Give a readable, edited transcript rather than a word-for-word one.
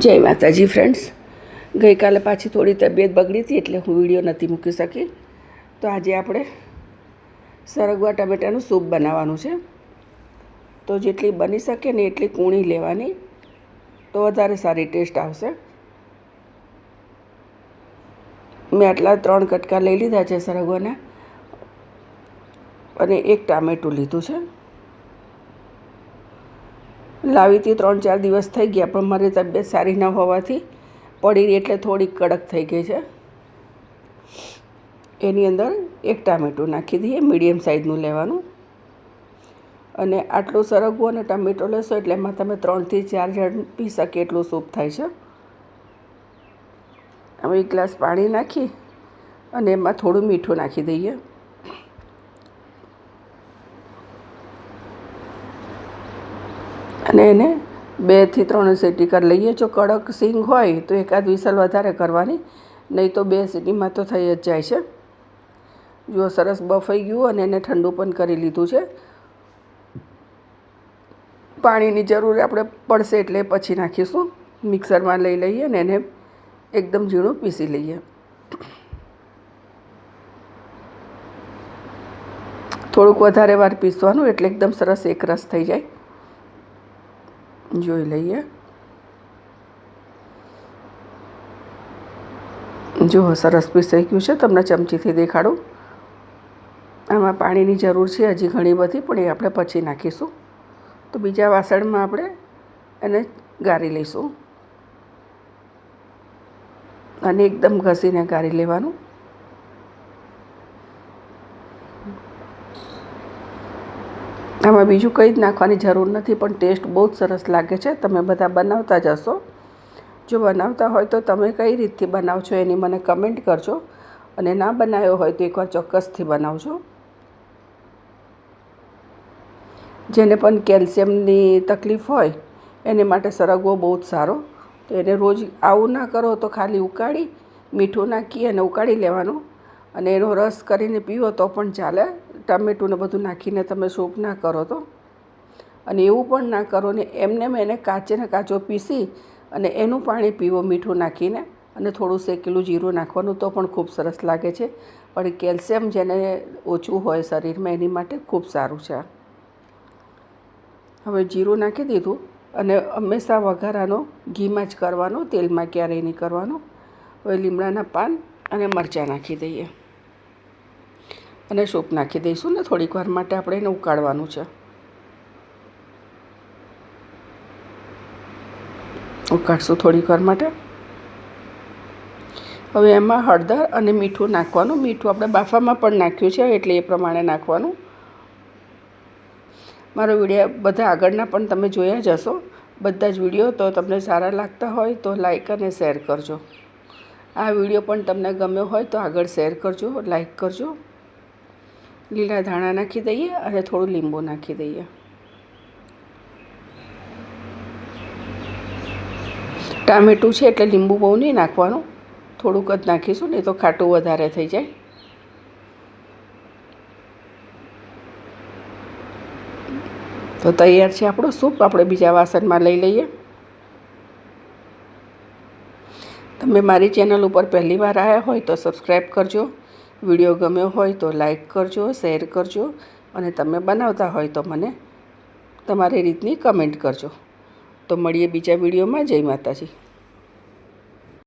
જય માતાજી ફ્રેન્ડ્સ. ગઈકાલે પાછી થોડી તબિયત બગડી હતી એટલે હું વિડીયો નથી મૂકી શકી. તો આજે આપણે સરગવા ટમેટાનું સૂપ બનાવવાનું છે. તો જેટલી બની શકે ને એટલી કૂણી લેવાની, તો વધારે સારી ટેસ્ટ આવશે. મેં આટલા 3 કટકા લઈ લીધા છે સરગવાના, અને 1 ટામેટું લીધું છે. લાવી હતી 3-4 દિવસ થઈ ગયા, પણ મારી તબિયત સારી ન હોવાથી પડી એટલે થોડીક કડક થઈ ગઈ છે. એની અંદર 1 ટામેટું નાખી દઈએ, મીડિયમ સાઇઝનું લેવાનું. અને આટલું સરગવો અને ટામેટો લેશો એટલે એમાં તમે 3થી 4 જણ પી શકે એટલું સૂપ થાય છે. હવે 1 ગ્લાસ પાણી નાખી અને એમાં થોડું મીઠું નાખી દઈએ. અને એને 2થી 3 સીટી કરી લઈએ. જો કડક સિંગ હોય તો એકાદ વિસલ વધારે કરવાની, નહીં તો 2 સીટીમાં તો થઈ જ જાય છે. જો સરસ બફાઈ ગયું અને એને ઠંડુ પણ કરી લીધું છે. પાણીની જરૂર આપણે પડશે એટલે પછી નાખીશું. મિક્સરમાં લઈ લઈએ અને એને એકદમ ઝીણું પીસી લઈએ. થોડુંક વધારે વાર પીસવાનું એટલે એકદમ સરસ એકરસ થઈ જાય. જોઈ લઈએ. જો સરસ પીસાઈ ગયું છે. તમને ચમચીથી દેખાડું. આમાં પાણીની જરૂર છે હજી ઘણી બધી, પણ એ આપણે પછી નાખીશું. તો બીજા વાસણમાં આપણે એને ગાળી લઈશું અને એકદમ ઘસીને ગાળી લેવાનું. આમાં બીજું કંઈ જ નાખવાની જરૂર નથી, પણ ટેસ્ટ બહુ જ સરસ લાગે છે. તમે બધા બનાવતા જ હશો. જો બનાવતા હોય તો તમે કઈ રીતથી બનાવો છો એની મને કમેન્ટ કરજો, અને ના બનાવ્યો હોય તો એકવાર ચોક્કસથી બનાવજો. જેને પણ કેલ્શિયમની તકલીફ હોય એને માટે સરગવો બહુ જ સારો. તો એને રોજ આવું ના કરો તો ખાલી ઉકાળી મીઠું નાખી અને ઉકાળી લેવાનું, અને એનો રસ કરીને પીવો તો પણ ચાલે. ટામેટું ને બધું નાખીને તમે સૂપ ના કરો તો. અને એવું પણ ના કરો ને એમને એને કાચો પીસી અને એનું પાણી પીવો મીઠું નાખીને, અને થોડું શેકેલું જીરું નાખવાનું તો પણ ખૂબ સરસ લાગે છે. પણ કેલ્શિયમ જેને ઓછું હોય શરીરમાં એની માટે ખૂબ સારું છે. હવે જીરું નાખી દીધું, અને હંમેશા વઘારાનો ઘીમાં જ કરવાનો, તેલમાં ક્યારેય નહીં કરવાનો. હવે લીમડાના પાન અને મરચાં નાખી દઈએ અને સૂપ નાખી દઈશું ને થોડીક વાર માટે આપણે એને ઉકાળવાનું છે. ઉકાળશું થોડીક વાર માટે. હવે એમાં હળદર અને મીઠું નાખવાનું. મીઠું આપણે બાફામાં પણ નાખ્યું છે એટલે એ પ્રમાણે નાખવાનું. મારો વિડીયો બધા આગળના પણ તમે જોયા જ હશો, બધા જ વિડીયો. તો તમને સારા લાગતા હોય તો લાઈક અને શેર કરજો. આ વિડીયો પણ તમને ગમ્યો હોય તો આગળ શેર કરજો, લાઈક કરજો. લીલા ધાણા નાખી દઈએ અને થોડું લીંબુ નાખી દઈએ. ટામેટું છે એટલે લીંબુ બહુ નહીં નાખવાનું, થોડુંક જ નાખીશું, નહીં તો ખાટું વધારે થઈ જાય. તો તૈયાર છે આપણો સૂપ. આપણે બીજા વાસણમાં લઈ લઈએ. તમે મારી ચેનલ ઉપર પહેલી વાર આવ્યા હોય તો સબસ્ક્રાઈબ કરજો. વિડીયો ગમ્યો હોય તો લાઈક કરજો, શેર કરજો, અને તમે બનાવતા હોય તો મને તમારી રીતની કમેન્ટ કરજો. તો મળીએ બીજા વિડીયોમાં. જય માતાજી.